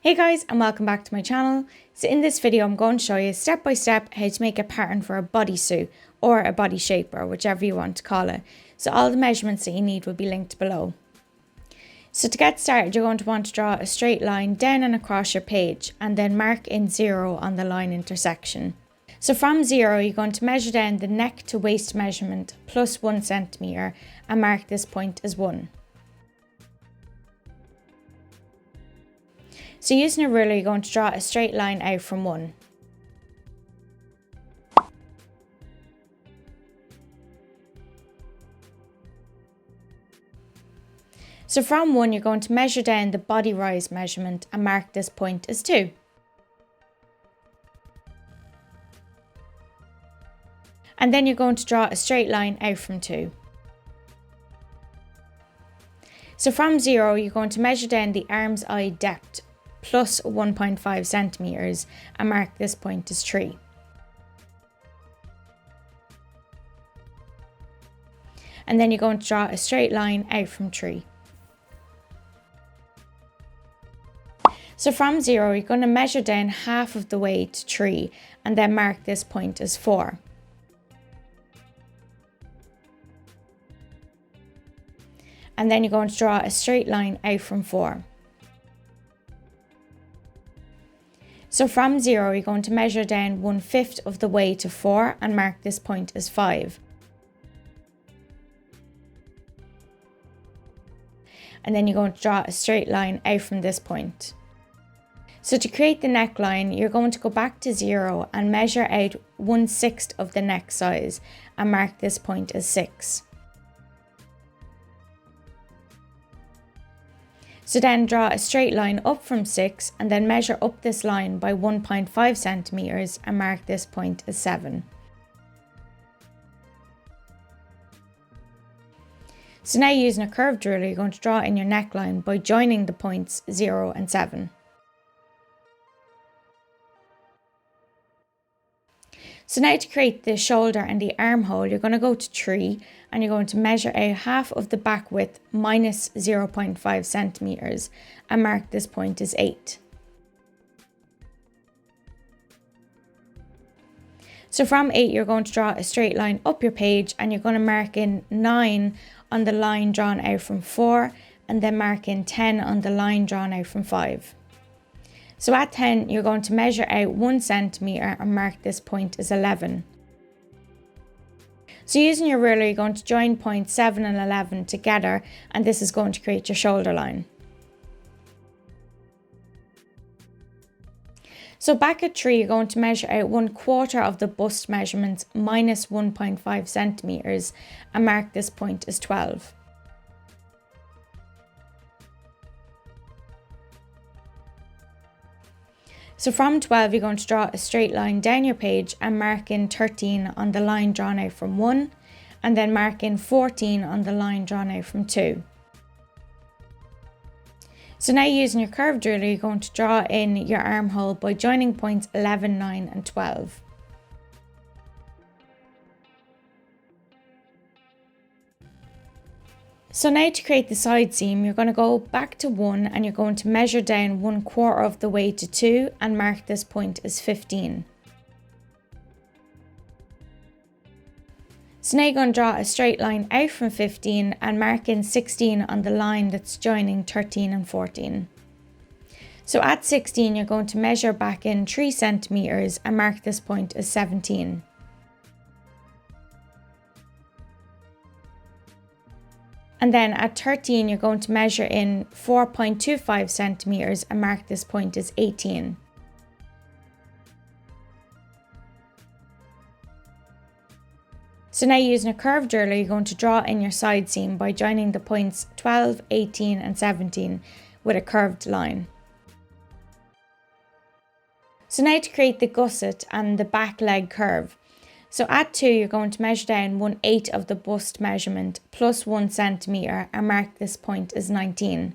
Hey guys, and welcome back to my channel. So in this video I'm going to show you step by step how to make a pattern for a bodysuit or a body shaper, whichever you want to call it. So all the measurements that you need will be linked below. So to get started, you're going to want to draw a straight line down and across your page and then mark in 0 on the line intersection. So from 0 you're going to measure down the neck to waist measurement plus 1 centimeter and mark this point as 1. So using a ruler, you're going to draw a straight line out from 1. So from 1, you're going to measure down the body rise measurement and mark this point as 2. And then you're going to draw a straight line out from 2. So from 0, you're going to measure down the arm's eye depth plus 1.5 centimeters and mark this point as 3. And then you're going to draw a straight line out from 3. So from 0 you're going to measure down half of the way to 3 and then mark this point as 4. And then you're going to draw a straight line out from 4. So from 0 you're going to measure down 1/5 of the way to 4 and mark this point as 5. And then you're going to draw a straight line out from this point. So to create the neckline, you're going to go back to 0 and measure out 1/6 of the neck size and mark this point as 6. So then draw a straight line up from 6 and then measure up this line by 1.5 centimeters and mark this point as 7. So now using a curved ruler, you're going to draw in your neckline by joining the points 0 and 7. So now to create the shoulder and the armhole, you're going to go to 3 and you're going to measure out half of the back width minus 0.5 centimeters and mark this point as 8. So from 8 you're going to draw a straight line up your page and you're going to mark in 9 on the line drawn out from 4 and then mark in 10 on the line drawn out from 5. So at 10, you're going to measure out 1 centimeter and mark this point as 11. So using your ruler, you're going to join points 7 and 11 together, and this is going to create your shoulder line. So back at 3, you're going to measure out 1/4 of the bust measurements minus 1.5 centimeters and mark this point as 12. So from 12 you're going to draw a straight line down your page and mark in 13 on the line drawn out from 1 and then mark in 14 on the line drawn out from 2. So now using your curved ruler you're going to draw in your armhole by joining points 11, 9 and 12. So now to create the side seam, you're going to go back to 1 and you're going to measure down 1/4 of the way to 2 and mark this point as 15. So now you're going to draw a straight line out from 15 and mark in 16 on the line that's joining 13 and 14. So at 16 you're going to measure back in 3 centimeters and mark this point as 17. And then at 13 you're going to measure in 4.25 centimeters and mark this point as 18. So now using a curved ruler you're going to draw in your side seam by joining the points 12, 18 and 17 with a curved line. So now to create the gusset and the back leg curve. So at 2 you're going to measure down 1/8 of the bust measurement plus 1 centimeter and mark this point as 19.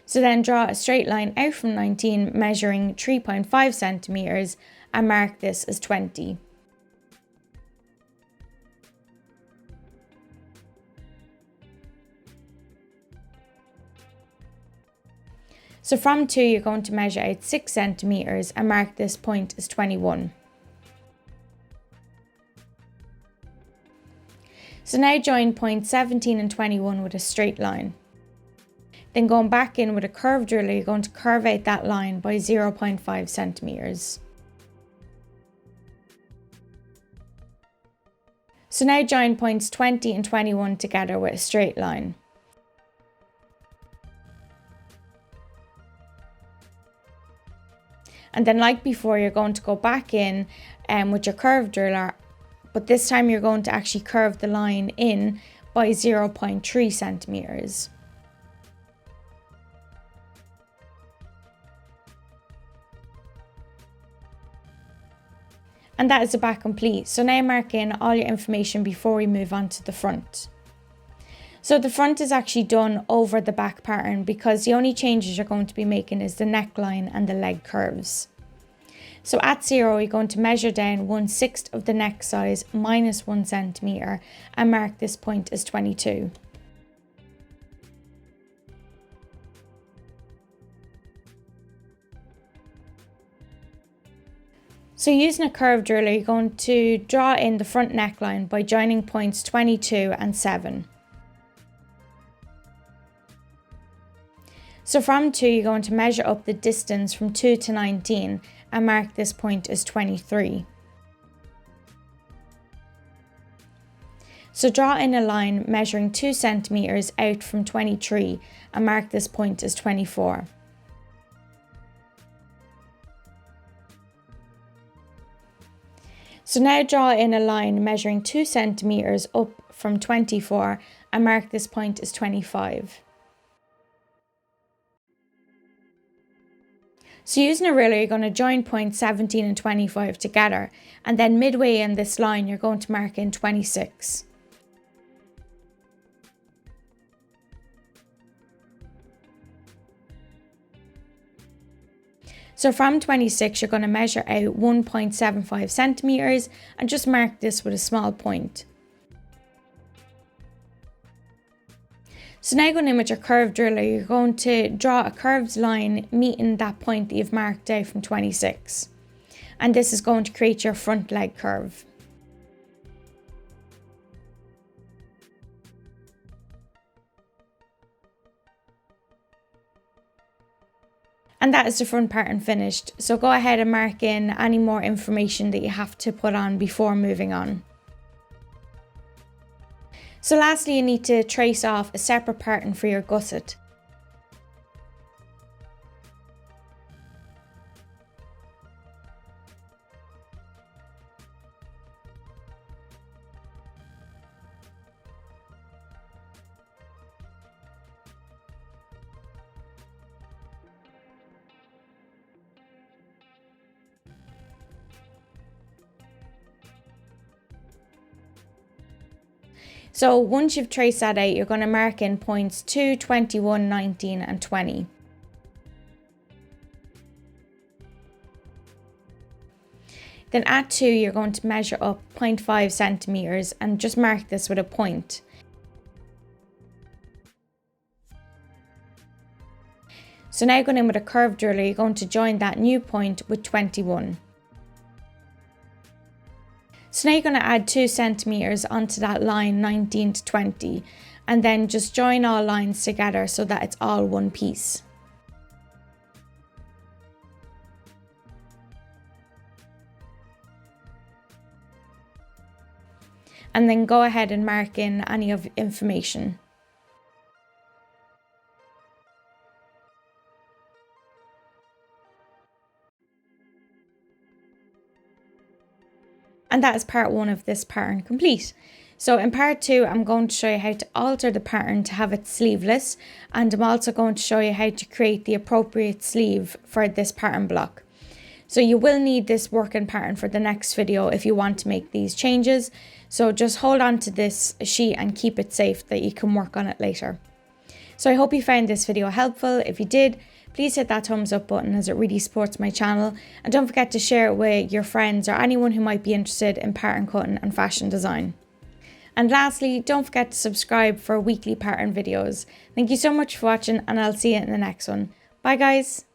So then draw a straight line out from 19 measuring 3.5 centimeters and mark this as 20. So from 2 you're going to measure out 6 centimeters and mark this point as 21. So now join points 17 and 21 with a straight line. Then going back in with a curved ruler, you're going to curve out that line by 0.5 centimeters. So now join points 20 and 21 together with a straight line. And then like before, you're going to go back in with your curved ruler, but this time you're going to actually curve the line in by 0.3 centimeters. And that is the back complete. So now mark in all your information before we move on to the front. So the front is actually done over the back pattern because the only changes you're going to be making is the neckline and the leg curves. So at 0, you're going to measure down 1/6 of the neck size minus 1 centimeter and mark this point as 22. So using a curved ruler, you're going to draw in the front neckline by joining points 22 and 7. So from 2, you're going to measure up the distance from 2 to 19 and mark this point as 23. So draw in a line measuring 2 centimeters out from 23 and mark this point as 24. So now draw in a line measuring 2 centimeters up from 24 and mark this point as 25. So using a ruler, you're going to join points 17 and 25 together, and then midway in this line, you're going to mark in 26. So from 26, you're going to measure out 1.75 centimeters and just mark this with a small point. So now going in with your curved ruler, you're going to draw a curved line meeting that point that you've marked out from 26. And this is going to create your front leg curve. And that is the front pattern finished. So go ahead and mark in any more information that you have to put on before moving on. So lastly, you need to trace off a separate pattern for your gusset. So once you've traced that out, you're going to mark in points 2, 21, 19 and 20. Then at 2, you're going to measure up 0.5 centimeters and just mark this with a point. So now going in with a curved ruler, you're going to join that new point with 21. So now you're going to add 2 centimeters onto that line 19 to 20 and then just join all lines together so that it's all one piece. And then go ahead and mark in any of information. And that is part 1 of this pattern complete. So in part 2, I'm going to show you how to alter the pattern to have it sleeveless, and I'm also going to show you how to create the appropriate sleeve for this pattern block. So you will need this working pattern for the next video if you want to make these changes. So just hold on to this sheet and keep it safe that you can work on it later. So I hope you found this video helpful. If you did, please hit that thumbs up button as it really supports my channel, and don't forget to share it with your friends or anyone who might be interested in pattern cutting and fashion design. And lastly, don't forget to subscribe for weekly pattern videos. Thank you so much for watching, and I'll see you in the next one. Bye guys!